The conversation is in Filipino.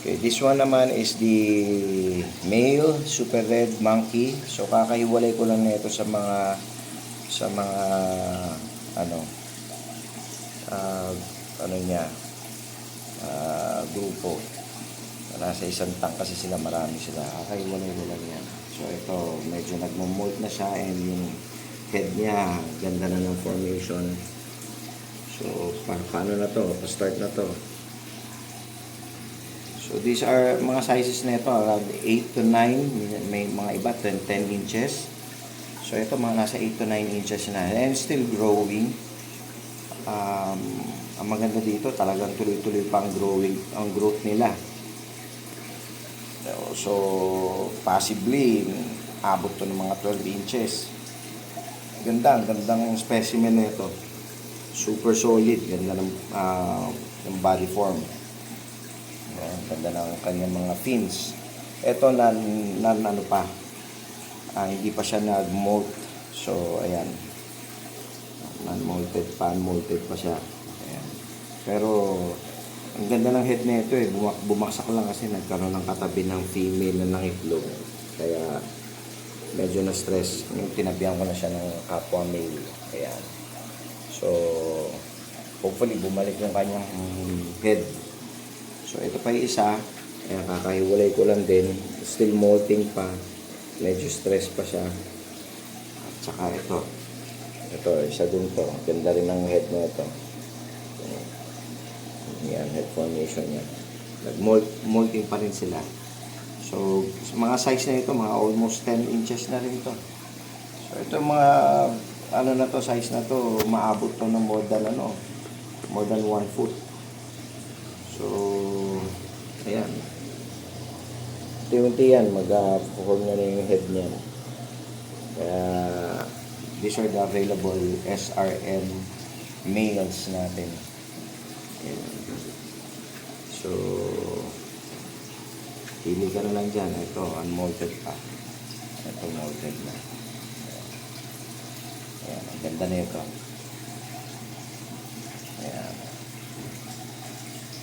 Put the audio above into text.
Okay, this one naman is the male super red monkey. So kakahiwalay ko lang nito sa mga ano ano niya grupo. Nasa isang tank kasi sila, marami sila. Kakahiwalay ko lang yan. So ito, medyo nagmo-molt na siya, and yung head niya, ganda na ng formation. So paano na to? Pa-start na to. So these are mga sizes nito, around 8 to 9, may mga iba 10 inches. So ito mga nasa 8 to 9 inches na, and still growing. Ang maganda dito, talagang tuloy-tuloy pa ang growth nila. So possibly abot to ng mga 12 inches. Gandang specimen nito. Super solid, ganda ng body form. Ganda ng kanyang mga fins. Ito ano pa, hindi pa siya nag-molt. So ayan, non-molted pa, unmolted pa siya. Ayan. Pero ang ganda ng head nito bumaksak lang kasi nagkaroon ng katabi ng female na nangitlog, kaya medyo na-stress. Tinabihan ko na siya ng kapwa male. Ayan. So hopefully bumalik yung kanyang head. So ito pa yung isa, ayan, kakahiwalay ko lang din, still molting pa, medyo stress pa siya. At saka ito isa din to, ganda rin ng head na ito. Yan, head formation niya, molting pa rin sila. So mga size na ito, mga almost 10 inches na rin to. So ito mga ano na to, size na to, maabot to ng more than 1 foot. So ayan, unti-unti yan, mag-form na yung head niya. Kaya these are the available SRM males natin. Ayan. So pili ka na lang dyan. Ito unmolted pa, ito molted na. Ayan, ang ganda na ito.